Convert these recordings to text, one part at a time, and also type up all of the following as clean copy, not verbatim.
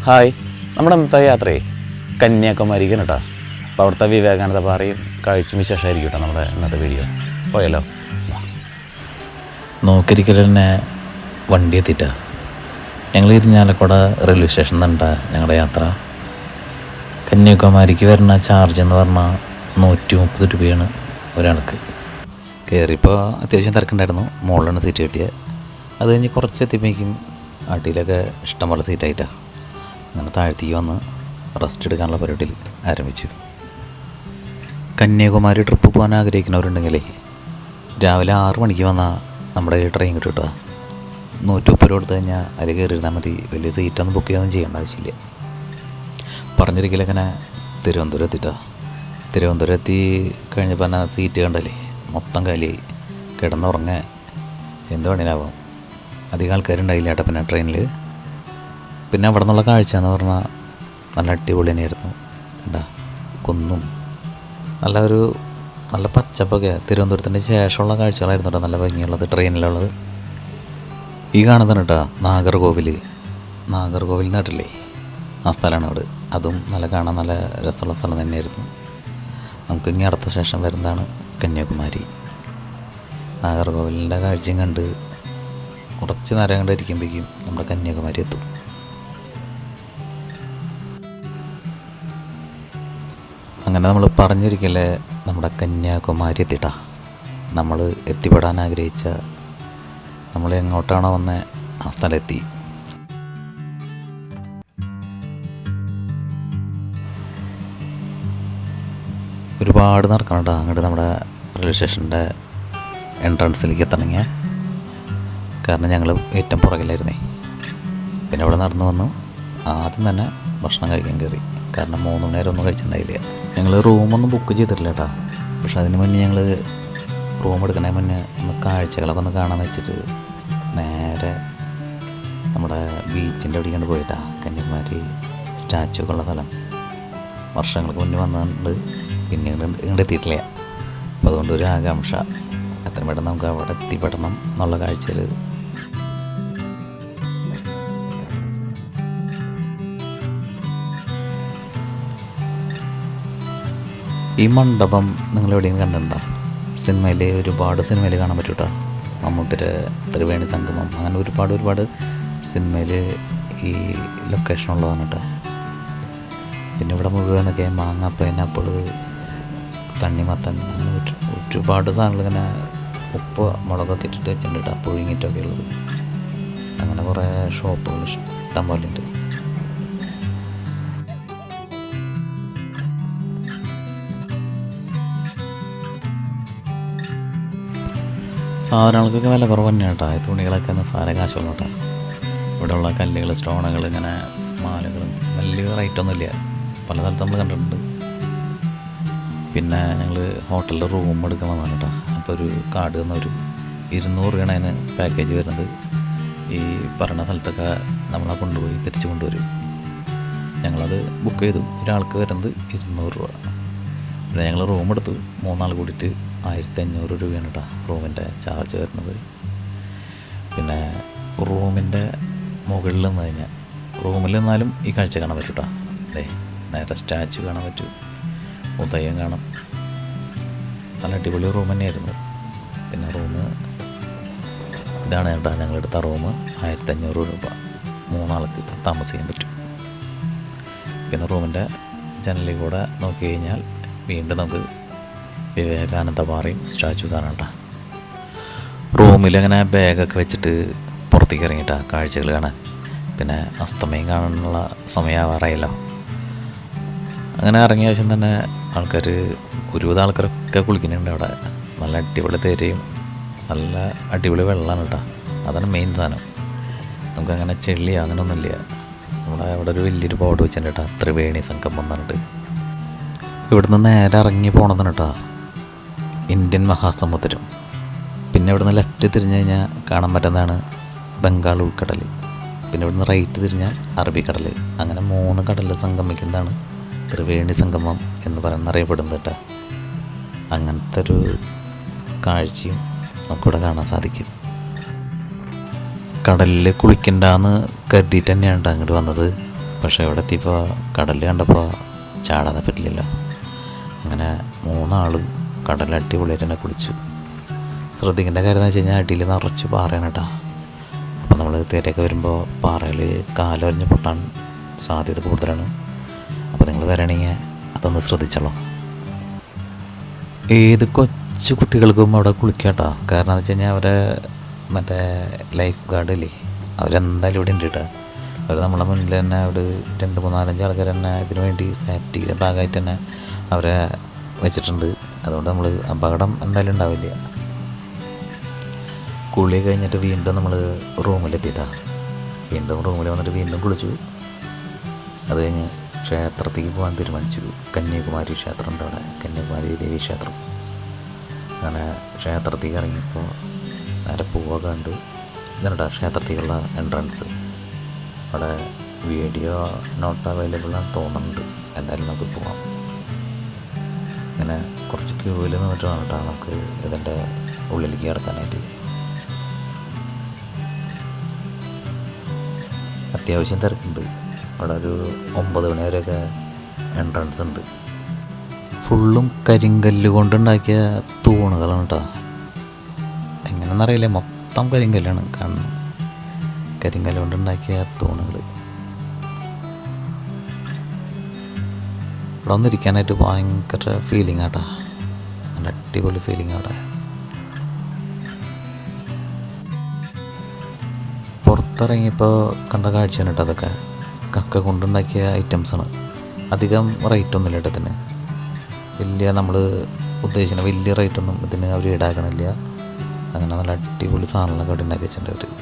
Hi, നമ്മുടെ ഇന്നത്തെ യാത്രയെ കന്യാകുമാരിക്കാണ് കേട്ടോ. അപ്പോൾ അവിടുത്തെ വിവേകാനന്ദ പാറയും കാഴ്ചയും വിശേഷമായിരിക്കും കേട്ടോ നമ്മുടെ ഇന്നത്തെ വീഡിയോ. പോയല്ലോ. നോക്കിയിരിക്കൽ തന്നെ വണ്ടി എത്തിയിട്ടാ. ഞങ്ങൾ ഇരിഞ്ഞാലക്കുട റെയിൽവേ സ്റ്റേഷൻ നിന്നുണ്ടാ ഞങ്ങളുടെ യാത്ര. കന്യാകുമാരിക്ക് വരുന്ന ചാർജ് എന്ന് പറഞ്ഞാൽ 130 രൂപയാണ് ഒരാൾക്ക്. കയറിയപ്പോൾ അത്യാവശ്യം തിരക്കുണ്ടായിരുന്നു. മുകളിലാണ് സീറ്റ് കിട്ടിയത്. അത് കഴിഞ്ഞ് കുറച്ച് എത്തിയപ്പോഴേക്കും അടിയിലൊക്കെ ഇഷ്ടംപോലെ സീറ്റായിട്ടാണ്. അങ്ങനെ താഴ്ത്തേക്ക് വന്ന് റെസ്റ്റ് എടുക്കാനുള്ള പരിപാടിയിൽ ആരംഭിച്ചു. കന്യാകുമാരി ട്രിപ്പ് പോകാൻ ആഗ്രഹിക്കുന്നവരുണ്ടെങ്കിലേ രാവിലെ 6 മണിക്ക് വന്നാൽ നമ്മുടെ ഈ ട്രെയിൻ കിട്ടും കേട്ടോ. 130 രൂപ കൊടുത്തു കഴിഞ്ഞാൽ അതിൽ കയറിയിരുന്നാൽ മതി. വലിയ സീറ്റൊന്നും ബുക്ക് ചെയ്യാനൊന്നും ചെയ്യേണ്ട ആവശ്യമില്ല. പറഞ്ഞിരിക്കലങ്ങനെ തിരുവനന്തപുരം എത്തിയിട്ടാ. തിരുവനന്തപുരം എത്തി കഴിഞ്ഞപ്പോൾ തന്നെ സീറ്റ് കണ്ടല്ലേ മൊത്തം കാലിയായി. കിടന്നുറങ്ങാൻ എന്ത് വേണേലാവാം. അധികം ആൾക്കാരുണ്ടായില്ല കേട്ടോ പിന്നെ ട്രെയിനിൽ. പിന്നെ അവിടെ നിന്നുള്ള കാഴ്ച എന്ന് പറഞ്ഞാൽ നല്ല അടിപൊളി തന്നെയായിരുന്നു. കണ്ടാ കുന്നും നല്ല പച്ചപ്പൊക്കെ. തിരുവനന്തപുരത്തിൻ്റെ ശേഷമുള്ള കാഴ്ചകളായിരുന്നു കേട്ടോ നല്ല ഭംഗിയുള്ളത് ട്രെയിനിലുള്ളത്. ഈ കാണുന്നതാണ് കേട്ടോ നാഗർകോവിൽ നാട്ടില്ലേ ആ സ്ഥലമാണ് അവിടെ. അതും കാണാൻ നല്ല രസമുള്ള സ്ഥലം തന്നെയായിരുന്നു. നമുക്ക് ഇനി അടുത്ത സ്റ്റേഷൻ വരുന്നതാണ് കന്യാകുമാരി. നാഗർകോവിലിൻ്റെ കാഴ്ചയും കണ്ട് കുറച്ച് നേരം കണ്ടിരിക്കുമ്പോഴേക്കും നമ്മുടെ കന്യാകുമാരി എത്തും. അങ്ങനെ നമ്മൾ പറഞ്ഞിരിക്കല്ലേ നമ്മുടെ കന്യാകുമാരി എത്തിയിട്ടാ. നമ്മൾ എത്തിപ്പെടാൻ ആഗ്രഹിച്ച നമ്മൾ എങ്ങോട്ടാണോ വന്നത് ആ സ്ഥലമെത്തി. ഒരുപാട് നടക്കണം കേട്ടോ അങ്ങോട്ട് നമ്മുടെ റെയിൽവേ സ്റ്റേഷൻ്റെ എൻട്രൻസിലേക്ക് എത്തണമെങ്കിൽ. കാരണം ഞങ്ങൾ ഏറ്റവും പുറകിലായിരുന്നേ. പിന്നെ അവിടെ നടന്നു വന്നു. ആദ്യം തന്നെ ഭക്ഷണം കഴിക്കാൻ കയറി. കാരണം 3 നേരം ഒന്നും കഴിച്ചിട്ടുണ്ടായില്ല. ഞങ്ങൾ റൂമൊന്നും ബുക്ക് ചെയ്തിട്ടില്ല കേട്ടോ. പക്ഷെ അതിന് മുന്നേ ഞങ്ങൾ റൂം എടുക്കുന്നതിന് മുന്നേ കാഴ്ചകളൊക്കെ കാണാമെന്ന് വെച്ചിട്ട് നേരെ നമ്മുടെ ബീച്ചിൻ്റെ അവിടേക്കാണ് പോയിട്ടാ. കന്യാകുമാരി സ്റ്റാച്ചു ഒക്കെ ഉള്ള സ്ഥലം വർഷങ്ങൾക്ക് മുന്നേ വന്നിട്ടുണ്ട്. പിന്നെ ഇങ്ങോട്ട് എത്തിയിട്ടില്ല. അപ്പോൾ അതുകൊണ്ട് ഒരു ആകാംക്ഷ എത്രയും പെട്ടെന്ന് നമുക്ക് അവിടെ എത്തിപ്പെടണം എന്നുള്ള കാഴ്ചയിൽ. ഈ മണ്ഡപം നിങ്ങൾ എവിടെയും കണ്ടിട്ടുണ്ടോ? ഒരുപാട് സിനിമയിൽ കാണാൻ പറ്റും കേട്ടോ. മമ്മൂട്ടിയുടെ ത്രിവേണി സംഗമം അങ്ങനെ ഒരുപാട് സിനിമയിൽ ഈ ലൊക്കേഷൻ ഉള്ളതാണ് കേട്ടോ. പിന്നെ ഇവിടെ മുഴുവനൊക്കെ മാങ്ങ, പൈനാപ്പിൾ, തണ്ണിമത്തൻ അങ്ങനെ ഒരുപാട് സാധനങ്ങൾ ഇങ്ങനെ ഉപ്പ് മുളകൊക്കെ ഇട്ടിട്ട് വെച്ചിട്ടുണ്ട് കേട്ടോ. പുഴുങ്ങിയിട്ടൊക്കെ ഉള്ളത്. അങ്ങനെ കുറേ ഷോപ്പുകൾ ഇഷ്ടം പോലെ ഉണ്ട്. സാധനങ്ങൾക്കൊക്കെ വില കുറവ് തന്നെയാണ് കേട്ടോ. ഈ തുണികളൊക്കെ സാര കാശുള്ള കേട്ടോ. ഇവിടെയുള്ള കല്ലുകൾ, സ്റ്റോണുകൾ, ഇങ്ങനെ മാലകളും വലിയ റേറ്റൊന്നുമില്ല. പല സ്ഥലത്ത് നമ്മൾ കണ്ടിട്ടുണ്ട്. പിന്നെ ഞങ്ങൾ ഹോട്ടലിൽ റൂം എടുക്കാൻ വന്നതാണ് കേട്ടോ. അപ്പോൾ ഒരു കാർഡ് തന്ന ഒരു 200 രൂപയാണ് അതിന് പാക്കേജ് വരുന്നത്. ഈ പറയുന്ന സ്ഥലത്തൊക്കെ നമ്മളെ കൊണ്ടുപോയി തിരിച്ച് കൊണ്ടുവരും. ഞങ്ങളത് ബുക്ക് ചെയ്തു. ഒരാൾക്ക് വരുന്നത് 200 രൂപ. പിന്നെ ഞങ്ങൾ റൂം എടുത്തു. 3 ആൾ കൂടിയിട്ട് 1500 രൂപയാണ് കേട്ടോ റൂമിൻ്റെ ചാർജ് വരുന്നത്. പിന്നെ റൂമിൻ്റെ മുകളിൽ നിന്ന് കഴിഞ്ഞാൽ റൂമിൽ നിന്നാലും ഈ കാഴ്ച കാണാൻ പറ്റും കേട്ടോ. നേരെ സ്റ്റാച്ചു കാണാൻ പറ്റും, ഉദയം കാണാം. നല്ല അടിപൊളി റൂം തന്നെയായിരുന്നു. പിന്നെ ഇതാണ് കേട്ടോ ഞങ്ങളെടുത്ത റൂം. 1500 രൂപ 3 ആൾക്ക് താമസിക്കാൻ പറ്റും. പിന്നെ റൂമിൻ്റെ ജനലിൽ കൂടെ നോക്കി കഴിഞ്ഞാൽ വീണ്ടും നമുക്ക് വിവേകാനന്ദ പാറയും സ്റ്റാച്ചു കാണാം കേട്ടോ. റൂമിലങ്ങനെ ബാഗൊക്കെ വെച്ചിട്ട് പുറത്തേക്ക് ഇറങ്ങിയിട്ടാ കാഴ്ചകൾ കാണാൻ. പിന്നെ അസ്തമയം കാണാനുള്ള സമയമാവാറായല്ലോ. അങ്ങനെ ഇറങ്ങിയ ശേഷം തന്നെ ഒരുവിധ ആൾക്കാരൊക്കെ കുളിക്കുന്നുണ്ട് അവിടെ. നല്ല അടിപൊളി തേരയും നല്ല അടിപൊളി വെള്ളമാണ് കേട്ടോ. അതാണ് മെയിൻ സാധനം. നമുക്കങ്ങനെ ചെള്ളിയോ അങ്ങനെയൊന്നുമില്ല. നമ്മുടെ അവിടെ ഒരു വലിയൊരു ബോർഡ് വെച്ചിട്ടുണ്ട് കേട്ടോ, ത്രിവേണി സംഗമം എന്ന് പറഞ്ഞിട്ട്. ഇവിടുന്ന് നേരെ ഇറങ്ങി പോകണമെന്നാണ് കേട്ടോ ഇന്ത്യൻ മഹാസമുദ്രം. പിന്നെ ഇവിടുന്ന് ലെഫ്റ്റ് തിരിഞ്ഞ് കഴിഞ്ഞാൽ കാണാൻ പറ്റുന്നതാണ് ബംഗാൾ ഉൾക്കടൽ. പിന്നെ ഇവിടുന്ന് റൈറ്റ് തിരിഞ്ഞാൽ അറബിക്കടൽ. അങ്ങനെ 3 കടലിൽ സംഗമിക്കുന്നതാണ് ത്രിവേണി സംഗമം എന്ന് അറിയപ്പെടുന്നത് കേട്ടോ. അങ്ങനത്തെ ഒരു കാഴ്ചയും നമുക്കിവിടെ കാണാൻ സാധിക്കും. കടലിൽ കുളിക്കണ്ടെന്ന് കരുതിയിട്ട് തന്നെയാണ് അങ്ങോട്ട് വന്നത്. പക്ഷേ അവിടെ എത്തിയപ്പോൾ കടൽ കണ്ടപ്പോൾ ചാടാതെ പറ്റില്ലല്ലോ. അങ്ങനെ 3 ആളും കടൽ അടിപൊളിയായിട്ട് തന്നെ കുളിച്ചു. ശ്രദ്ധിക്കേണ്ട കാര്യം എന്ന് വെച്ച് കഴിഞ്ഞാൽ അടിയിൽ നിറച്ച് പാറയാണ് കേട്ടോ. അപ്പോൾ നമ്മൾ തിരയൊക്കെ വരുമ്പോൾ പാറയിൽ കാലൊരിഞ്ഞ് പൊട്ടാൻ സാധ്യത കൂടുതലാണ്. അപ്പോൾ നിങ്ങൾ വരണമെങ്കിൽ അതൊന്ന് ശ്രദ്ധിച്ചോളൂ. ഏത് കൊച്ചു കുട്ടികൾക്കും അവിടെ കുളിക്കാം കേട്ടോ. കാരണം എന്ന് വെച്ച് കഴിഞ്ഞാൽ അവരെ മറ്റേ ലൈഫ് ഗാർഡില്ലേ, അവരെന്തായാലും ഇവിടെ ഉണ്ട് കേട്ടോ. അവർ നമ്മളെ മുന്നിൽ തന്നെ അവിടെ 2, 3, 4, 5 ആൾക്കാർ തന്നെ ഇതിനു വേണ്ടി സേഫ്റ്റിയുടെ ഭാഗമായിട്ട് തന്നെ അവരെ വെച്ചിട്ടുണ്ട്. അതുകൊണ്ട് നമ്മൾ അപകടം എന്തായാലും ഉണ്ടാവില്ല. കുളി കഴിഞ്ഞിട്ട് വീണ്ടും നമ്മൾ റൂമിലെത്തിയിട്ടാണ്. വീണ്ടും റൂമിൽ വന്നിട്ട് വീണ്ടും കുളിച്ചു. അത് കഴിഞ്ഞ് ക്ഷേത്രത്തേക്ക് പോകാൻ തീരുമാനിച്ചു. കന്യാകുമാരി ക്ഷേത്രം ഉണ്ട് അവിടെ, കന്യാകുമാരി ദേവി ക്ഷേത്രം. അങ്ങനെ ക്ഷേത്രത്തേക്ക് ഇറങ്ങിയപ്പോൾ നേരെ പൂവൊക്കെ കണ്ടു. ഇതാണ് ക്ഷേത്രത്തേക്കുള്ള എൻട്രൻസ്. അവിടെ വീഡിയോ നോട്ട് അവൈലബിൾ ആണെന്ന് തോന്നുന്നുണ്ട്. എന്തായാലും നമുക്ക് പോവാം. ഇങ്ങനെ കുറച്ച് ക്യൂവിൽ നിന്നിട്ട് വേണം കേട്ടോ നമുക്ക് ഇതിൻ്റെ ഉള്ളിലേക്ക് കിടക്കാനായിട്ട്. അത്യാവശ്യം തിരക്കുണ്ട്. അവിടെ ഒരു 9 മണി വരെയൊക്കെ എൻട്രൻസ് ഉണ്ട്. ഫുള്ളും കരിങ്കല്ല് കൊണ്ടുണ്ടാക്കിയ തൂണുകളാണ് കേട്ടോ. എങ്ങനെയെന്നറിയില്ല, മൊത്തം കരിങ്കല്ലാണ് കാണുന്നത്. കരിങ്കല്ല് കൊണ്ടുണ്ടാക്കിയ തൂണുകൾ. ഇവിടെ വന്നിരിക്കാനായിട്ട് ഭയങ്കര ഫീലിംഗ് ആട്ടാ. നല്ല അടിപൊളി ഫീലിംഗ് അവിടെ. പുറത്തിറങ്ങിയപ്പോൾ കണ്ട കാഴ്ചയാണ് കേട്ടോ അതൊക്കെ. കക്ക കൊണ്ടുണ്ടാക്കിയ ഐറ്റംസാണ്. അധികം റേറ്റൊന്നുമില്ല കേട്ടോ ഇതിന്. വലിയ നമ്മൾ ഉദ്ദേശിക്കുന്ന വലിയ റേറ്റൊന്നും ഇതിന് അവർ ഈടാക്കണില്ല. അങ്ങനെ നല്ല അടിപൊളി സാധനങ്ങളൊക്കെ അവിടെ ഉണ്ടാക്കി വെച്ചിട്ടുണ്ട് അവർ.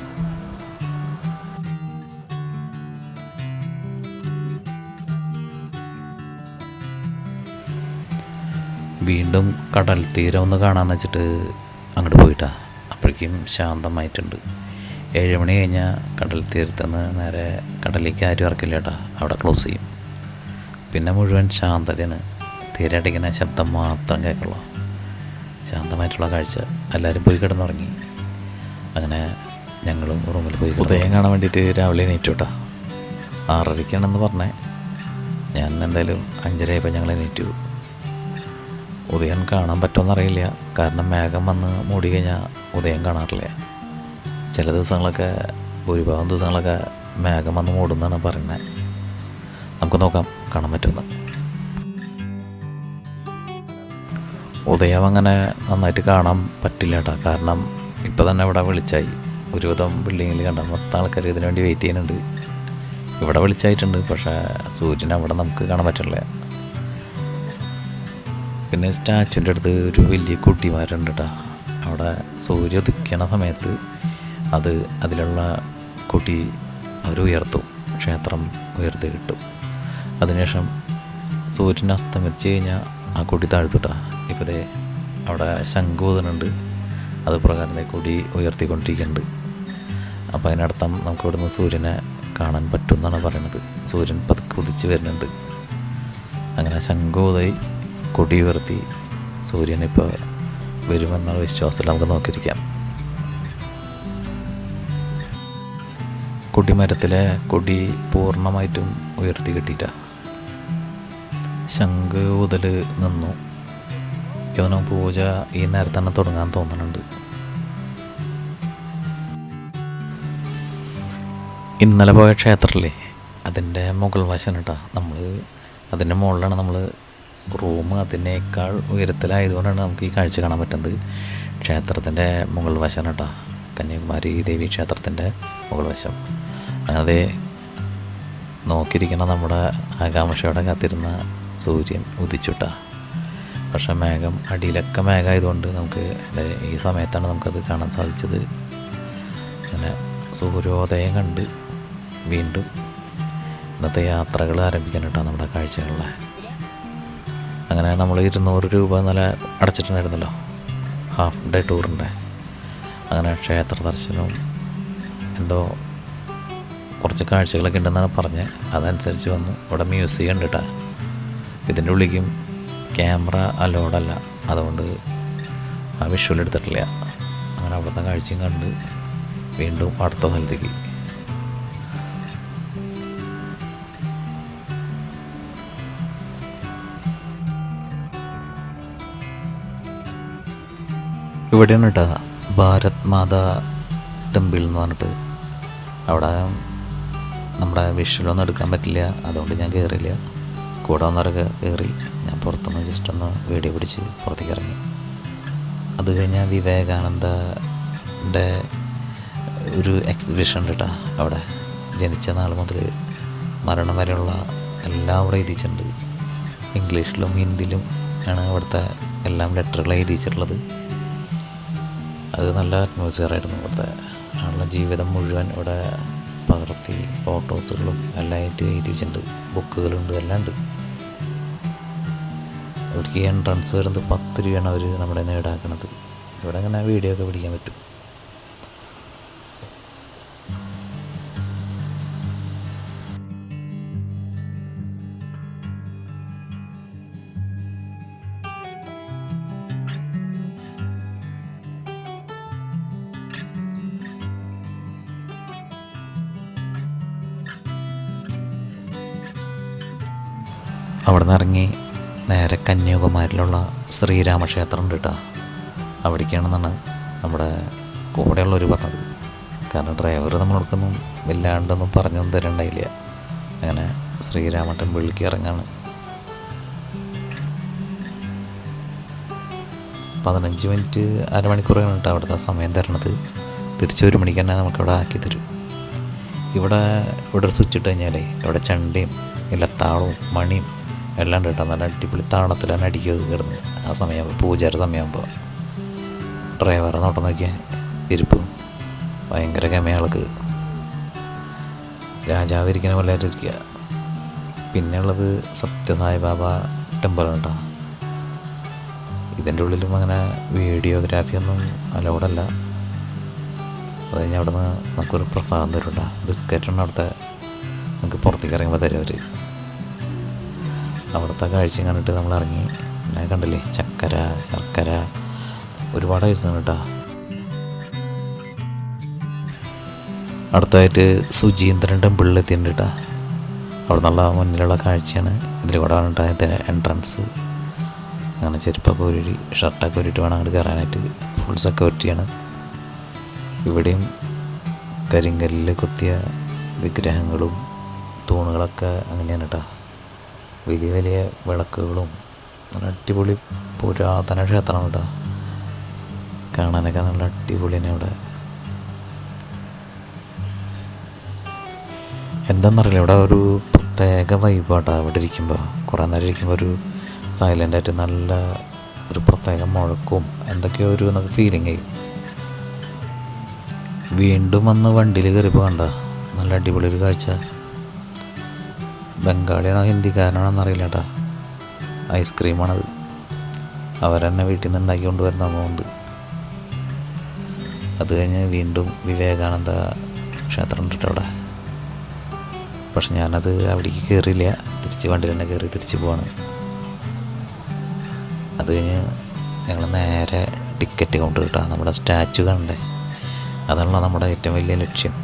വീണ്ടും കടൽ തീരം ഒന്ന് കാണാമെന്ന് വെച്ചിട്ട് അങ്ങോട്ട് പോയിട്ടാ. അപ്പോഴേക്കും ശാന്തമായിട്ടുണ്ട്. 7 മണി കഴിഞ്ഞാൽ കടൽ തീരത്തുനിന്ന് നേരെ കടലിലേക്ക് ആരും ഇറക്കില്ല കേട്ടോ. അവിടെ ക്ലോസ് ചെയ്യും. പിന്നെ മുഴുവൻ ശാന്തതയാണ്. തീരടിക്കുന്ന ശബ്ദം മാത്രം കേൾക്കുള്ളൂ. ശാന്തമായിട്ടുള്ള കാഴ്ച. എല്ലാവരും പോയി കിടന്നുറങ്ങി. അങ്ങനെ ഞങ്ങളും റൂമിൽ പോയി ഉദയം കാണാൻ വേണ്ടിയിട്ട് രാവിലെ എണീറ്റു കേട്ടോ. 6:30 പറഞ്ഞേ. ഞാൻ എന്തായാലും 5:30 ഞങ്ങൾ എണീറ്റു. ഉദയം കാണാൻ പറ്റുമെന്നറിയില്ല. കാരണം മേഘം വന്ന് മൂടി കഴിഞ്ഞാൽ ഉദയം കാണാറില്ല. ചില ദിവസങ്ങളൊക്കെ, ഭൂരിഭാഗം ദിവസങ്ങളൊക്കെ മേഘം വന്ന് മൂടുമെന്നാണ് പറയുന്നത്. നമുക്ക് നോക്കാം കാണാൻ പറ്റുമെന്ന്. ഉദയം അങ്ങനെ നന്നായിട്ട് കാണാൻ പറ്റില്ല കേട്ടോ. കാരണം ഇപ്പോൾ തന്നെ ഇവിടെ വെളിച്ചായി. ഒരുവിധം ബിൽഡിങ്ങിൽ കണ്ട മൊത്തം ആൾക്കാർ ഇതിനു വേണ്ടി വെയിറ്റ് ചെയ്യുന്നുണ്ട്. ഇവിടെ വെളിച്ചായിട്ടുണ്ട്, പക്ഷേ സൂര്യൻ അവിടെ നമുക്ക് കാണാൻ പറ്റില്ല. പിന്നെ സ്റ്റാച്ചുവിൻ്റെ അടുത്ത് ഒരു വലിയ കുട്ടിമാരുണ്ട് കേട്ടോ. അവിടെ സൂര്യ ഉദിക്കണ സമയത്ത് അതിലുള്ള കൊടി അവർ ഉയർത്തും. ക്ഷേത്രം ഉയർത്തി കിട്ടും. അതിനുശേഷം സൂര്യൻ അസ്തമിച്ച് കഴിഞ്ഞാൽ ആ കൊടി താഴ്ത്തുട്ടാ. ഇപ്പോൾ ദേ അവിടെ ശംഖൂതനുണ്ട്. അത് പ്രകാരം കൊടി ഉയർത്തിക്കൊണ്ടിരിക്കുന്നുണ്ട്. അപ്പോൾ അതിനർത്ഥം നമുക്ക് ഇവിടുന്ന് സൂര്യനെ കാണാൻ പറ്റും എന്നാണ് പറയുന്നത്. സൂര്യൻ പതുക്കെ ഉദിച്ച് വരുന്നുണ്ട്. അങ്ങനെ ശംഖൂതായി കൊടി ഉയർത്തി സൂര്യനിപ്പോൾ വരുമെന്നുള്ള വിശ്വാസത്തിൽ നമുക്ക് നോക്കിയിരിക്കാം. കൊടിമരത്തിലെ കൊടി പൂർണ്ണമായിട്ടും ഉയർത്തി കിട്ടിയിട്ടാണ്. ശംഖ് ഊതൽ നിന്നു. എനിക്കതിന് പൂജ ഈ നേരത്തെ തന്നെ തുടങ്ങാൻ തോന്നുന്നുണ്ട്. ഇന്നലെ പോയ ക്ഷേത്രത്തിലെ അതിൻ്റെ മുകൾ വശം കേട്ടോ. നമ്മൾ അതിൻ്റെ മുകളിലാണ് നമ്മൾ റൂം. അതിനേക്കാൾ ഉയരത്തിലായതുകൊണ്ടാണ് നമുക്ക് ഈ കാഴ്ച കാണാൻ പറ്റുന്നത്. ക്ഷേത്രത്തിൻ്റെ മുകൾ വശം കേട്ടോ. കന്യാകുമാരി ദേവി ക്ഷേത്രത്തിൻ്റെ മുകൾ വശം. അങ്ങനെ നോക്കിയിരിക്കണം നമ്മുടെ ആകാംക്ഷയോടെ കാത്തിരുന്ന സൂര്യൻ ഉദിച്ചുട്ടാ. പക്ഷേ മേഘം അടിയിലൊക്കെ മേഘമായതുകൊണ്ട് നമുക്ക് ഈ സമയത്താണ് നമുക്കത് കാണാൻ സാധിച്ചത്. അങ്ങനെ സൂര്യോദയം കണ്ട് വീണ്ടും ഇന്നത്തെ യാത്രകൾ ആരംഭിക്കാൻ കേട്ടോ നമ്മുടെ കാഴ്ചകളിലെ. അങ്ങനെ നമ്മൾ 200 രൂപ ഇന്നലെ അടച്ചിട്ടുണ്ടായിരുന്നല്ലോ, ഹാഫ് ഡേ ടൂറിൻ്റെ. അങ്ങനെ ക്ഷേത്ര ദർശനവും എന്തോ കുറച്ച് കാഴ്ചകളൊക്കെ ഉണ്ടെന്നാണ് പറഞ്ഞത്. അതനുസരിച്ച് വന്നു. ഇവിടെ മ്യൂസിയം ഉണ്ട് കേട്ടോ. ഇതിൻ്റെ ഉള്ളിലേക്കും ക്യാമറ അലോഡല്ല, അതുകൊണ്ട് ആ വിഷ്വൽ എടുത്തിട്ടില്ല. അങ്ങനെ അവിടുത്തെ കാഴ്ചയും കണ്ട് വീണ്ടും അടുത്ത സ്ഥലത്തേക്ക്. ഇവിടെയാണ് കേട്ടോ ഭാരത് മാതാ ടെമ്പിൾ എന്ന് പറഞ്ഞിട്ട്. അവിടെ നമ്മുടെ വിഷ്വലൊന്നും എടുക്കാൻ പറ്റില്ല, അതുകൊണ്ട് ഞാൻ കയറിയില്ല. കൂടെ വന്നവരൊക്കെ കയറി. ഞാൻ പുറത്തുനിന്ന് ജസ്റ്റ് ഒന്ന് വീഡിയോ പിടിച്ച് പുറത്തേക്ക് ഇറങ്ങി. അത് കഴിഞ്ഞാൽ വിവേകാനന്ദൻ്റെ ഒരു എക്സിബിഷൻ ഉണ്ട് കേട്ടോ അവിടെ. ജനിച്ച നാൾ മുതൽ മരണം വരെയുള്ള എല്ലാം അവിടെ എഴുതിയിട്ടുണ്ട്. ഇംഗ്ലീഷിലും ഹിന്ദിയിലും ആണ് അവിടുത്തെ എല്ലാം ലെറ്ററുകൾ എഴുതിയിട്ടുള്ളത്. അത് നല്ല അറ്റ്മോസ്ഫിയറായിരുന്നു. ഇവിടുത്തെ ആളുടെ ജീവിതം മുഴുവൻ ഇവിടെ പകർത്തി ഫോട്ടോസുകളും എല്ലാം ആയിട്ട് എഴുതി വെച്ചിട്ടുണ്ട്. ബുക്കുകളുണ്ട്, എല്ലാം ഉണ്ട്. ഇവിടേക്ക് എൻട്രൻസ് വരുന്നത് 10 രൂപയാണ് അവർ നമ്മുടെ ഈടാക്കണത്. ഇവിടെ അങ്ങനെ വീഡിയോ ഒക്കെ പിടിക്കാൻ പറ്റും. അവിടെ നിന്ന് ഇറങ്ങി നേരെ കന്യാകുമാരിയിലുള്ള ശ്രീരാമക്ഷേത്രം ഉണ്ട് കേട്ടോ. അവിടേക്കാണെന്നാണ് നമ്മുടെ കൂടെയുള്ളവർ പറഞ്ഞത്. കാരണം ഡ്രൈവർ നമ്മളോടൊന്നും വല്ലാണ്ടൊന്നും പറഞ്ഞൊന്നും തരണ്ടായില്ല. അങ്ങനെ ശ്രീരാമ ടെമ്പിളിലേക്ക് ഇറങ്ങാണ്. 15 മിനിറ്റ് അരമണിക്കൂറാണ് കേട്ടോ അവിടുത്തെ സമയം തരണത്. തിരിച്ച് 1 മണിക്ക് തന്നെ നമുക്കിവിടെ ആക്കി തരും. ഇവിടെ ഒരു സ്വിച്ച് ഇട്ട് കഴിഞ്ഞാലേ ഇവിടെ ചണ്ടയും ഇലത്താളവും മണിയും എല്ലാം ഉണ്ട് കേട്ടോ. നല്ല അടിപൊളി താളത്തിൽ തന്നെ അടിക്കുക കിടന്ന്. ആ സമയമാകുമ്പോൾ പൂജയുടെ സമയമാകുമ്പോൾ ഡ്രൈവറെ നോട്ടം നോക്കിയാൽ ഇരിപ്പ് ഭയങ്കര ഗമയാൾക്ക്. രാജാവ് ഇരിക്കുന്ന പോലെ ഇരിക്കുക. പിന്നെ ഉള്ളത് സത്യസായിബാബ ടെമ്പിളാണ് കേട്ടോ. ഇതിൻ്റെ ഉള്ളിലും അങ്ങനെ വീഡിയോഗ്രാഫിയൊന്നും അലൗഡല്ല. അത് കഴിഞ്ഞ് അവിടെ നിന്ന് നമുക്കൊരു പ്രസാദം തരും കേട്ടോ. ബിസ്ക്കറ്റാണ് അവിടുത്തെ നമുക്ക് പുറത്തേക്ക് ഇറങ്ങുമ്പോൾ തരും അവർ. അവിടുത്തെ കാഴ്ച കണ്ടിട്ട് നമ്മൾ ഇറങ്ങി. പിന്നെ കണ്ടില്ലേ ചക്കര ശർക്കര ഒരുപാട് ഐറ്റം കേട്ടോ. അടുത്തായിട്ട് സുചീന്ദ്രൻ ടെമ്പിളിൽ എത്തിയിട്ടുണ്ട് കേട്ടോ. അവിടെ നല്ല മുന്നിലുള്ള കാഴ്ചയാണ്. ഇതിൽ കൂടെ വേണം ഇതിൻ്റെ എൻട്രൻസ്. അങ്ങനെ ചെരുപ്പൊക്കെ ഊരി ഷർട്ടൊക്കെ ഊരിയിട്ട് വേണം അങ്ങോട്ട് കയറാനായിട്ട്. ഫുൾ സെക്യൂരിറ്റിയാണ്. ഇവിടെയും കരിങ്കല്ലിൽ കൊത്തിയ വിഗ്രഹങ്ങളും തൂണുകളൊക്കെ അങ്ങനെയാണ് കേട്ടോ. വലിയ വലിയ വിളക്കുകളും നല്ല അടിപൊളി പുരാതന ക്ഷേത്രമാണ് കേട്ടോ. കാണാനൊക്കെ നല്ല അടിപൊളി തന്നെ അവിടെ. എന്താണെന്നറിയില്ല, ഇവിടെ ഒരു പ്രത്യേക വൈബാട്ടോ അവിടെ ഇരിക്കുമ്പോൾ. കുറേ നേരം ഇരിക്കുമ്പോൾ ഒരു സൈലൻ്റായിട്ട് നല്ല ഒരു പ്രത്യേക മുഴക്കവും എന്തൊക്കെയോ ഒരു നമുക്ക് ഫീലിംഗ് ചെയ്യും. വീണ്ടും വന്ന് വണ്ടിയിൽ കയറിയപ്പോൾ കണ്ട നല്ല അടിപൊളി ഒരു കാഴ്ച. ബംഗാളിയാണോ ഹിന്ദിക്കാരനാണോ എന്നറിയില്ല കേട്ടോ. ഐസ്ക്രീമാണത്. അവരെന്നെ വീട്ടിൽ നിന്ന് ഉണ്ടാക്കി കൊണ്ടുവരുന്നതുകൊണ്ട്. അത് കഴിഞ്ഞ് വീണ്ടും വിവേകാനന്ദ ക്ഷേത്രം ഉണ്ട് അവിടെ. പക്ഷെ ഞാനത് അവിടേക്ക് കയറിയില്ല. തിരിച്ച് വണ്ടിയിൽ തന്നെ കയറി തിരിച്ച് പോവാണ്. അത് കഴിഞ്ഞ് ഞങ്ങൾ നേരെ ടിക്കറ്റ് കൗണ്ടർ കിട്ടാം. നമ്മുടെ സ്റ്റാച്ചു കണ്ടേ, അതാണല്ലോ നമ്മുടെ ഏറ്റവും വലിയ ലക്ഷ്യം.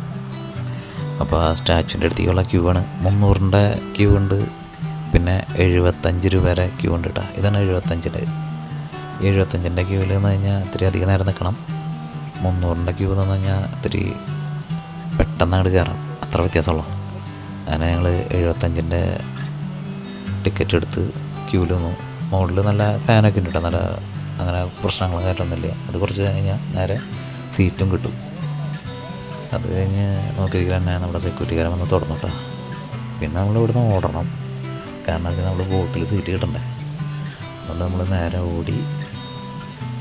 അപ്പോൾ ആ സ്റ്റാച്ചുവിൻ്റെ അടുത്തേക്കുള്ള ക്യൂ ആണ്. 300-ൻ്റെ ക്യൂ ഉണ്ട്, പിന്നെ 75 രൂപ വരെ ക്യൂ ഉണ്ട് കേട്ടോ. ഇതാണ് 75-ൻ്റെ ക്യൂവിൽ നിന്ന് കഴിഞ്ഞാൽ ഇത്തിരി അധികം നേരം നിൽക്കണം. 300-ൻ്റെ ക്യൂ എന്ന് കഴിഞ്ഞാൽ ഇത്തിരി പെട്ടെന്ന് അങ്ങോട്ട് കയറാം, അത്ര വ്യത്യാസമുള്ളൂ. അങ്ങനെ ഞങ്ങൾ 75-ൻ്റെ ടിക്കറ്റ് എടുത്ത് ക്യൂവിൽ വന്നു. മുകളിൽ നല്ല ഫാനൊക്കെ ഉണ്ട് കേട്ടോ. നല്ല അങ്ങനെ പ്രശ്നങ്ങളും കാര്യമൊന്നുമില്ല. അത് കുറച്ച് കഴിഞ്ഞാൽ നേരെ സീറ്റും കിട്ടും. അത് കഴിഞ്ഞ് നോക്കിയിരിക്കാൻ തന്നെ നമ്മുടെ സെക്യൂരിറ്റിക്കാരൻ വന്ന് തുറന്നു കേട്ടോ. പിന്നെ നമ്മൾ ഇവിടുന്ന് ഓടണം, കാരണം അത് നമ്മൾ ബോട്ടിൽ സീറ്റ് കിട്ടണ്ടേ. അതുകൊണ്ട് നമ്മൾ നേരെ ഓടി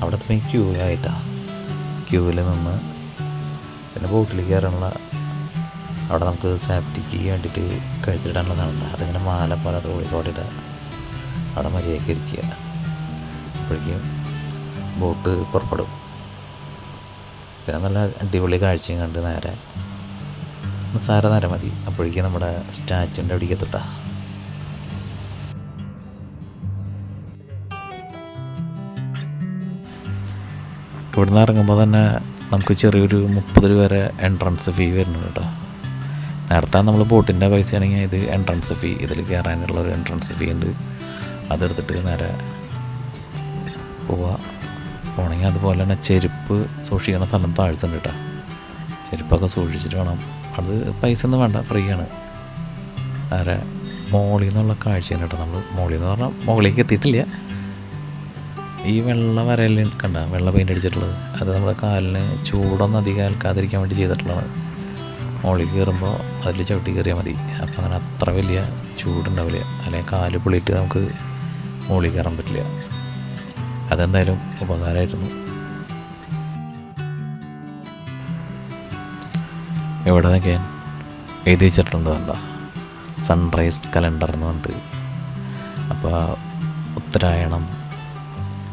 അവിടെ എത്തുമ്പോൾ ക്യൂവിലായിട്ടാണ്. ക്യൂവിൽ നിന്ന് പിന്നെ ബോട്ടിലേക്ക് കയറാനുള്ള അവിടെ നമുക്ക് സേഫ്റ്റിക്ക് വേണ്ടിയിട്ട് കഴിച്ചിടാനുള്ളതാണ്. അതിങ്ങനെ മാല പോലെ അത് ഓടിക്കോട്ടിട്ട് അവിടെ മര്യാദയ്ക്ക് ഇരിക്കുക. അപ്പോഴേക്കും ബോട്ട് പുറപ്പെടും. പിന്നെ നല്ല അടിപൊളി കാഴ്ചയും കണ്ട് നേരെ നിസ്സാര നേരം മതി. അപ്പോഴേക്കും നമ്മുടെ സ്റ്റാച്ചുവിൻ്റെ അവിടേക്ക് എത്തിട്ടാ. ഇവിടെ നിന്ന് ഇറങ്ങുമ്പോൾ തന്നെ നമുക്ക് ചെറിയൊരു 30 രൂപ വരെ എൻട്രൻസ് ഫീ വരുന്നുണ്ട് കേട്ടോ. നേരത്തെ നമ്മൾ ബോട്ടിൻ്റെ പൈസ ആണെങ്കിൽ ഇത് എൻട്രൻസ് ഫീ, ഇതിൽ കയറാനുള്ള ഒരു എൻട്രൻസ് ഫീ ഉണ്ട്. അതെടുത്തിട്ട് നേരെ പോവുക. പോകണമെങ്കിൽ അതുപോലെ തന്നെ ചെരുപ്പ് സൂക്ഷിക്കണ സ്ഥലം താഴ്ത്തുണ്ട് കേട്ടോ. ചെരുപ്പൊക്കെ സൂക്ഷിച്ചിട്ട് വേണം. അത് പൈസ ഒന്നും വേണ്ട, ഫ്രീ ആണ്. വേറെ മോളിൽ നിന്നുള്ള കാഴ്ചയാണ് കേട്ടോ. നമ്മൾ മോളിൽ നിന്ന് പറഞ്ഞാൽ മുകളിലേക്ക് എത്തിയിട്ടില്ല. ഈ വെള്ള വരയിൽ കണ്ട വെള്ള പെയിൻ്റ് അടിച്ചിട്ടുള്ളത്, അത് നമ്മുടെ കാലിന് ചൂടൊന്നും അധികം ഏൽക്കാതിരിക്കാൻ വേണ്ടി ചെയ്തിട്ടുള്ളതാണ്. മുകളിൽ കയറുമ്പോൾ അതിൽ ചവിട്ടി കയറിയാൽ മതി. അപ്പോൾ അങ്ങനെ അത്ര വലിയ ചൂടുണ്ടാവില്ല. അല്ലെങ്കിൽ കാല് പൊളിയിട്ട് നമുക്ക് മുകളിൽ കയറാൻ പറ്റില്ല. അതെന്തായാലും ഉപകാരമായിരുന്നു. ഇവിടെ നിന്നൊക്കെ എഴുതി വെച്ചിട്ടുണ്ട് കണ്ട, സൺറൈസ് കലണ്ടർ എന്ന് പറഞ്ഞിട്ട്. അപ്പോൾ ഉത്തരായണം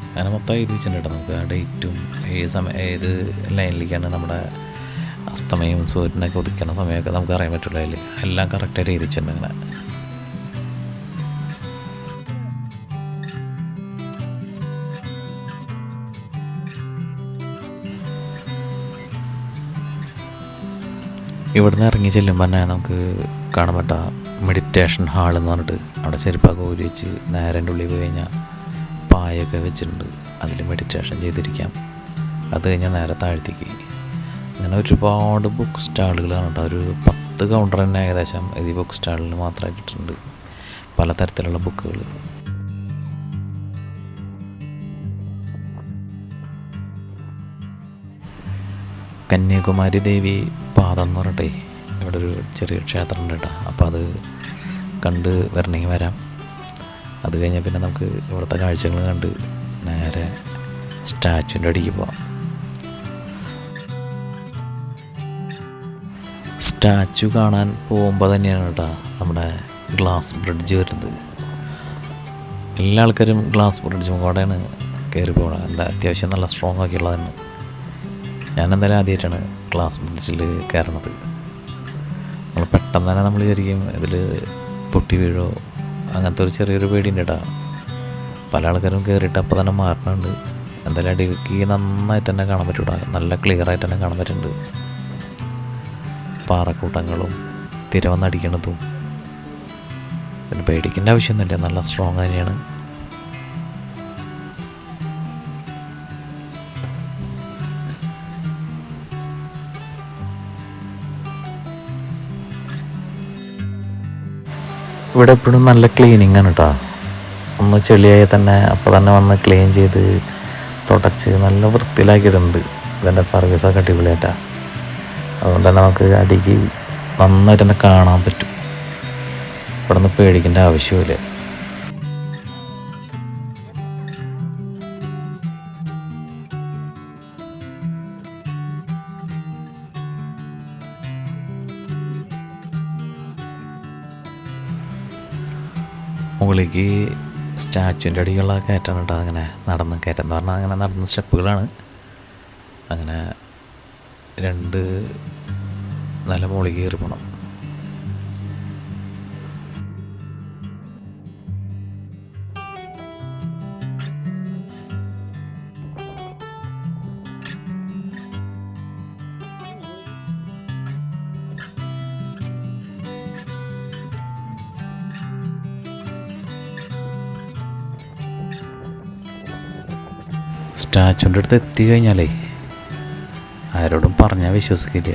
അങ്ങനെ മൊത്തം എഴുതി വെച്ചിട്ടുണ്ട്. നമുക്ക് ആ ഡേറ്റും ഏത് ലൈനിലേക്കാണ് നമ്മുടെ അസ്തമയം സൂര്യനൊക്കെ ഉദിക്കുന്ന സമയമൊക്കെ നമുക്ക് അറിയാൻ പറ്റുള്ളൂ. അതിൽ എല്ലാം കറക്റ്റായിട്ട് എഴുതി വെച്ചിട്ടുണ്ട്. അങ്ങനെ ഇവിടുന്ന് ഇറങ്ങി ചെല്ലുമ്പോൾ തന്നെ നമുക്ക് കാണാൻ പറ്റാ മെഡിറ്റേഷൻ ഹാൾ എന്ന് പറഞ്ഞിട്ട് അവിടെ ചെരുപ്പൊക്കെ ഊരി വെച്ച് നേരെ ഉള്ളിൽ പോയി കഴിഞ്ഞാൽ പായൊക്കെ വെച്ചിട്ടുണ്ട്. അതിൽ മെഡിറ്റേഷൻ ചെയ്തിരിക്കാം. അത് കഴിഞ്ഞാൽ നേരെ താഴ്ത്തിക്ക്. അങ്ങനെ ഒരുപാട് ബുക്ക് സ്റ്റാളുകളാണ് കേട്ടോ. ഒരു 10 കൗണ്ടർ തന്നെ ഏകദേശം ഈ ബുക്ക് സ്റ്റാളിൽ മാത്രമായിട്ടുണ്ട്. പലതരത്തിലുള്ള ബുക്കുകൾ. കന്യാകുമാരി ദേവി പാദം എന്ന് പറഞ്ഞിട്ടേ ഇവിടെ ഒരു ചെറിയ ക്ഷേത്രം ഉണ്ട് കേട്ടോ. അപ്പോൾ അത് കണ്ട് വരണമെങ്കിൽ വരാം. അത് കഴിഞ്ഞാൽ പിന്നെ നമുക്ക് ഇവിടുത്തെ കാഴ്ചകൾ കണ്ട് നേരെ സ്റ്റാച്ചുവിൻ്റെ അടിക്ക് പോവാം. സ്റ്റാച്ചു കാണാൻ പോകുമ്പോൾ തന്നെയാണ് കേട്ടോ നമ്മുടെ ഗ്ലാസ് ബ്രിഡ്ജ് വരുന്നത്. എല്ലാ ആൾക്കാരും ഗ്ലാസ് ബ്രിഡ്ജ് മുഖോടെയാണ് കയറി പോകണം. എന്താ അത്യാവശ്യം നല്ല സ്ട്രോങ് ആക്കിയുള്ളതാണ്. ഞാൻ എന്തായാലും ആദ്യമായിട്ടാണ് ഗ്ലാസ് ബ്രിഡ്ജിൽ കയറണത്. നമ്മൾ പെട്ടെന്ന് തന്നെ നമ്മൾ വിചാരിക്കും ഇതിൽ പൊട്ടി വീഴോ അങ്ങനത്തെ ഒരു ചെറിയൊരു പേടിയുണ്ട് കേട്ടോ. പല ആൾക്കാരും കയറിയിട്ട് അപ്പോൾ തന്നെ മാറണുണ്ട്. എന്തായാലും അടിക്ക് നന്നായിട്ട് തന്നെ കാണാൻ പറ്റും കേട്ടോ. നല്ല ക്ലിയർ ആയിട്ട് തന്നെ കാണാൻ പറ്റുന്നുണ്ട്. പാറക്കൂട്ടങ്ങളും തിര വന്നടിക്കണതും. പിന്നെ പേടിക്കേണ്ട ആവശ്യമൊന്നുമില്ല, നല്ല സ്ട്രോങ് തന്നെയാണ്. ഇവിടെ എപ്പോഴും നല്ല ക്ലീനിങ് ആണ് കേട്ടോ. ഒന്ന് ചെളിയായി തന്നെ അപ്പോൾ തന്നെ വന്ന് ക്ലീൻ ചെയ്ത് തുടച്ച് നല്ല വൃത്തിയിലാക്കിയിട്ടുണ്ട്. ഇതിൻ്റെ സർവീസൊക്കെ അടിപൊളിയായിട്ടാണ്. അതുകൊണ്ട് തന്നെ നമുക്ക് അടിക്ക് നന്നായിട്ട് തന്നെ കാണാൻ പറ്റും. ഇവിടെ നിന്ന് പേടിക്കേണ്ട ആവശ്യമില്ല. മുകളിലേക്ക് സ്റ്റാച്ചുവിൻ്റെ അടിയുള്ള കയറ്റാണ് കേട്ടോ. അങ്ങനെ നടന്ന് കയറ്റം എന്ന് പറഞ്ഞാൽ അങ്ങനെ നടന്ന സ്റ്റെപ്പുകളാണ്. അങ്ങനെ 2 നില മുകളിൽ കയറി പോകണം. സ്റ്റാച്ചുവിൻ്റെ അടുത്ത് എത്തിക്കഴിഞ്ഞാലേ ആരോടും പറഞ്ഞാൽ വിശ്വസിക്കില്ല.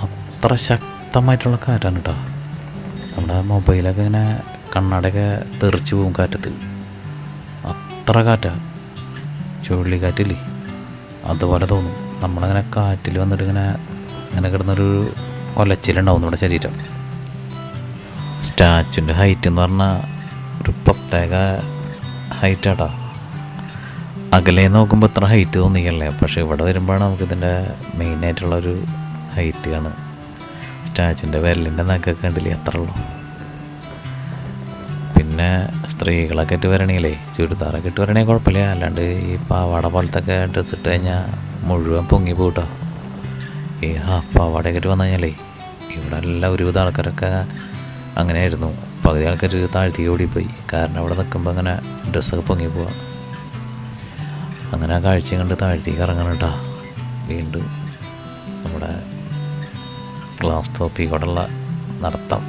അത്ര ശക്തമായിട്ടുള്ള കാറ്റാണ് കേട്ടോ. നമ്മുടെ മൊബൈലൊക്കെ ഇങ്ങനെ കണ്ണടയൊക്കെ തെറിച്ച് പോകും കാറ്റത്ത്. അത്ര കാറ്റാണ്. ചുഴലിക്കാറ്റില്ലേ അതുപോലെ തോന്നും. നമ്മളങ്ങനെ കാറ്റിൽ വന്നിട്ട് ഇങ്ങനെ കിടന്നൊരു ഒലച്ചിലുണ്ടാവും നമ്മുടെ ശരീരം. സ്റ്റാച്ചുവിൻ്റെ ഹൈറ്റ് എന്ന് പറഞ്ഞാൽ ഒരു പ്രത്യേക ഹൈറ്റാട്ടോ. അകലെ നോക്കുമ്പോൾ ഇത്ര ഹൈറ്റ് തോന്നിക്കല്ലേ, പക്ഷേ ഇവിടെ വരുമ്പോഴാണ് നമുക്കിതിൻ്റെ മെയിനായിട്ടുള്ളൊരു ഹൈറ്റ് കാണുക. സ്റ്റാച്ചുവിൻ്റെ വിരലിൻ്റെ നഖമൊക്കെ കണ്ടില്ലേ, അത്ര ഉള്ളൂ. പിന്നെ സ്ത്രീകളൊക്കെ ഇട്ട് വരണമെങ്കിലേ ചുരിദാറൊക്കെ ഇട്ട് വരണമെങ്കിൽ കുഴപ്പമില്ല. അല്ലാണ്ട് ഈ പാവാട പോലത്തൊക്കെ ഡ്രസ്സ് ഇട്ട് കഴിഞ്ഞാൽ മുഴുവൻ പൊങ്ങി പോട്ടോ. ഈ ഹാഫ് പാവാടയൊക്കെ ഇട്ട് വന്നു കഴിഞ്ഞാലേ ഇവിടെ എല്ലാം ഒരുവിധ ആൾക്കാരൊക്കെ അങ്ങനെയായിരുന്നു. പകുതി ആൾക്കാർ താഴ്ത്തി ഓടിപ്പോയി. കാരണം അവിടെ നിൽക്കുമ്പോൾ അങ്ങനെ ഡ്രസ്സൊക്കെ പൊങ്ങി പോവാം. അങ്ങനെ ആ കാഴ്ചയും കണ്ട് താഴ്ത്തേക്ക് ഇറങ്ങണം കേട്ടോ. വീണ്ടും നമ്മുടെ ഗ്ലാസ് ടോപ്പിൽ നടത്താം.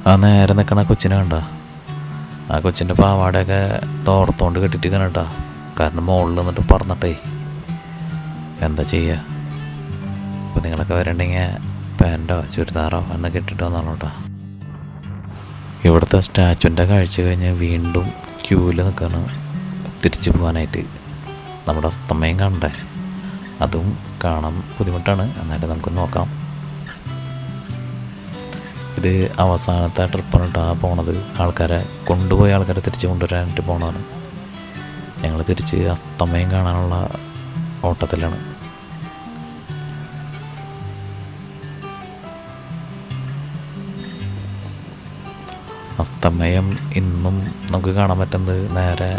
ആ നേരെ നിൽക്കണ കൊച്ചിനെ കണ്ട ആ കൊച്ചിൻ്റെ പാവാടയൊക്കെ തോർത്തോണ്ട് കെട്ടിട്ട് കേട്ടാ. കാരണം മുകളിൽ നിന്നിട്ട് പറന്നിട്ടേ എന്താ ചെയ്യുക. അപ്പോൾ നിങ്ങളൊക്കെ വരണ്ടെങ്കിൽ പാൻറ്റോ ചുരിദാറോ എന്നൊക്കെ ഇട്ടിട്ട് വന്നോളൂട്ടാ. ഇവിടുത്തെ സ്റ്റാച്ചുവിൻ്റെ കാഴ്ച കഴിഞ്ഞ് വീണ്ടും ക്യൂവിൽ നിൽക്കുകയാണ് തിരിച്ചു പോകാനായിട്ട്. നമ്മുടെ അസ്തമയം കാണണ്ടേ, അതും കാണാൻ ബുദ്ധിമുട്ടാണ്. എന്നാലും നമുക്ക് നോക്കാം. ഇത് അവസാനത്തെ ട്രിപ്പാണ് കേട്ടോ പോണത്. കൊണ്ടുപോയ ആൾക്കാരെ തിരിച്ച് കൊണ്ടുവരാനായിട്ട് പോണതാണ്. ഞങ്ങൾ തിരിച്ച് അസ്തമയം കാണാനുള്ള ഓട്ടത്തിലാണ്. അസ്തമയം ഇന്നും നമുക്ക് കാണാൻ പറ്റുന്നത് നേരെ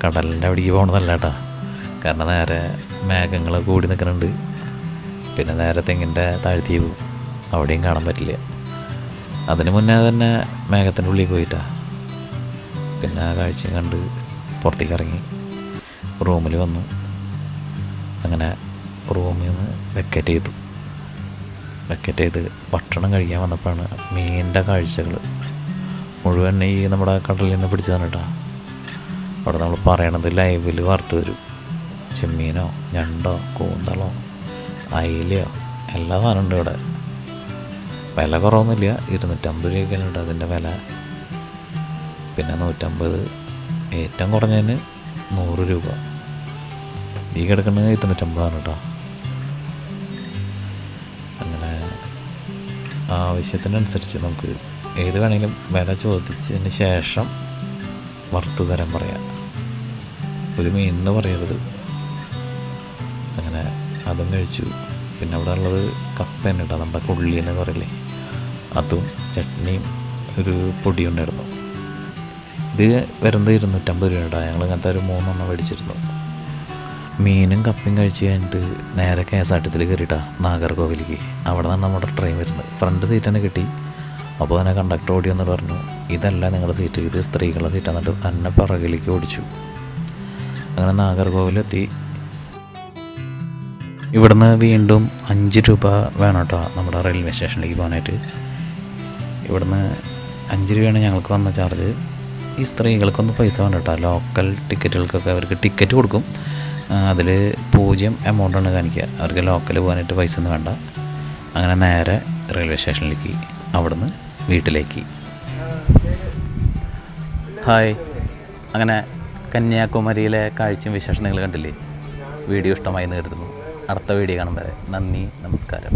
കടലിൻ്റെ അവിടേക്ക് പോകണതല്ല കേട്ടോ. കാരണം നേരെ മേഘങ്ങൾ കൂടി നിൽക്കുന്നുണ്ട്. പിന്നെ നേരെ തെങ്ങിൻ്റെ താഴ്ത്തീവ് അവിടെയും കാണാൻ പറ്റില്ല. അതിന് മുന്നേ തന്നെ മേഘത്തിൻ്റെ ഉള്ളിൽ പോയിട്ടാ. പിന്നെ ആ കാഴ്ചയും കണ്ട് പുറത്തേക്ക് ഇറങ്ങി റൂമിൽ വന്നു. അങ്ങനെ റൂമിൽ നിന്ന് വെക്കറ്റ് ചെയ്ത് ഭക്ഷണം കഴിക്കാൻ വന്നപ്പോഴാണ് മീനിൻ്റെ കാഴ്ചകൾ മുഴുവൻ ഈ നമ്മുടെ കടലിൽ നിന്ന് പിടിച്ചതാണ് കേട്ടോ. അവിടെ നമ്മൾ പറയണത് ലൈവിൽ വറുത്ത് വരും. ചെമ്മീനോ ഞണ്ടോ കൂന്തളോ അയിലയോ എല്ലാ സാധനം ഉണ്ട് ഇവിടെ. വില കുറവൊന്നുമില്ല. 250 രൂപയൊക്കെയാണ് ഉണ്ട് അതിൻ്റെ വില. പിന്നെ 150, ഏറ്റവും കുറഞ്ഞതിന് 100 രൂപ. ഈ കിടക്കുന്നത് 250 കേട്ടോ. അങ്ങനെ ആവശ്യത്തിനനുസരിച്ച് നമുക്ക് ഏത് വേണമെങ്കിലും വില ചോദിച്ചതിന് ശേഷം വറുത്ത് തരാൻ പറയാം. ഒരു മീനെന്ന് പറയരുത്. അങ്ങനെ അതും കഴിച്ചു. പിന്നെ അവിടെ ഉള്ളത് കപ്പ തന്നെ കേട്ടോ, നമ്മുടെ കൊള്ളി എന്ന് പറയില്ലേ, അതും ചട്നിയും ഒരു പൊടിയുണ്ടായിരുന്നു. ഇത് വരുന്നത് 250 രൂപ കേട്ടോ. ഞങ്ങൾ അങ്ങനത്തെ ഒരു 3 മേടിച്ചിരുന്നു. മീനും കപ്പയും കഴിച്ച് കഴിഞ്ഞിട്ട് നേരെ KSRTC കയറിയിട്ടാ നാഗർകോവിലേക്ക്. അവിടെ നിന്നാണ് നമ്മുടെ ട്രെയിൻ വരുന്നത്. ഫ്രണ്ട് സീറ്റ് തന്നെ കിട്ടി. അപ്പോൾ തന്നെ കണ്ടക്ടർ ഓടി വന്നിട്ട് പറഞ്ഞു, ഇതല്ല നിങ്ങളുടെ സീറ്റ്, ഇത് സ്ത്രീകളുടെ സീറ്റ്. എന്നിട്ട് എന്നെ പിറകിലേക്ക് ഓടിച്ചു. അങ്ങനെ നാഗർകോവിലെത്തി. ഇവിടുന്ന് വീണ്ടും 5 രൂപ വേണം കേട്ടോ നമ്മുടെ റെയിൽവേ സ്റ്റേഷനിലേക്ക് പോകാനായിട്ട്. ഇവിടുന്ന് 5 രൂപയാണ് ഞങ്ങൾക്ക് വന്ന ചാർജ്. ഈ സ്ത്രീകൾക്കൊന്നും പൈസ വേണ്ട കേട്ടോ. ലോക്കൽ ടിക്കറ്റുകൾക്കൊക്കെ അവർക്ക് ടിക്കറ്റ് കൊടുക്കും. അതിൽ 0 എമൗണ്ടാണ് കാണിക്കുക. അവർക്ക് ലോക്കൽ പോകാനായിട്ട് പൈസ ഒന്നും വേണ്ട. അങ്ങനെ നേരെ റെയിൽവേ സ്റ്റേഷനിലേക്ക്, അവിടുന്ന് വീട്ടിലേക്ക്. ഹായ്. അങ്ങനെ കന്യാകുമാരിയിലെ കാഴ്ചയും വിശേഷം നിങ്ങൾ കണ്ടില്ലേ? വീഡിയോ ഇഷ്ടമായി എന്ന് കരുതുന്നു. അടുത്ത വീഡിയോ കാണും വരെ നന്ദി, നമസ്കാരം.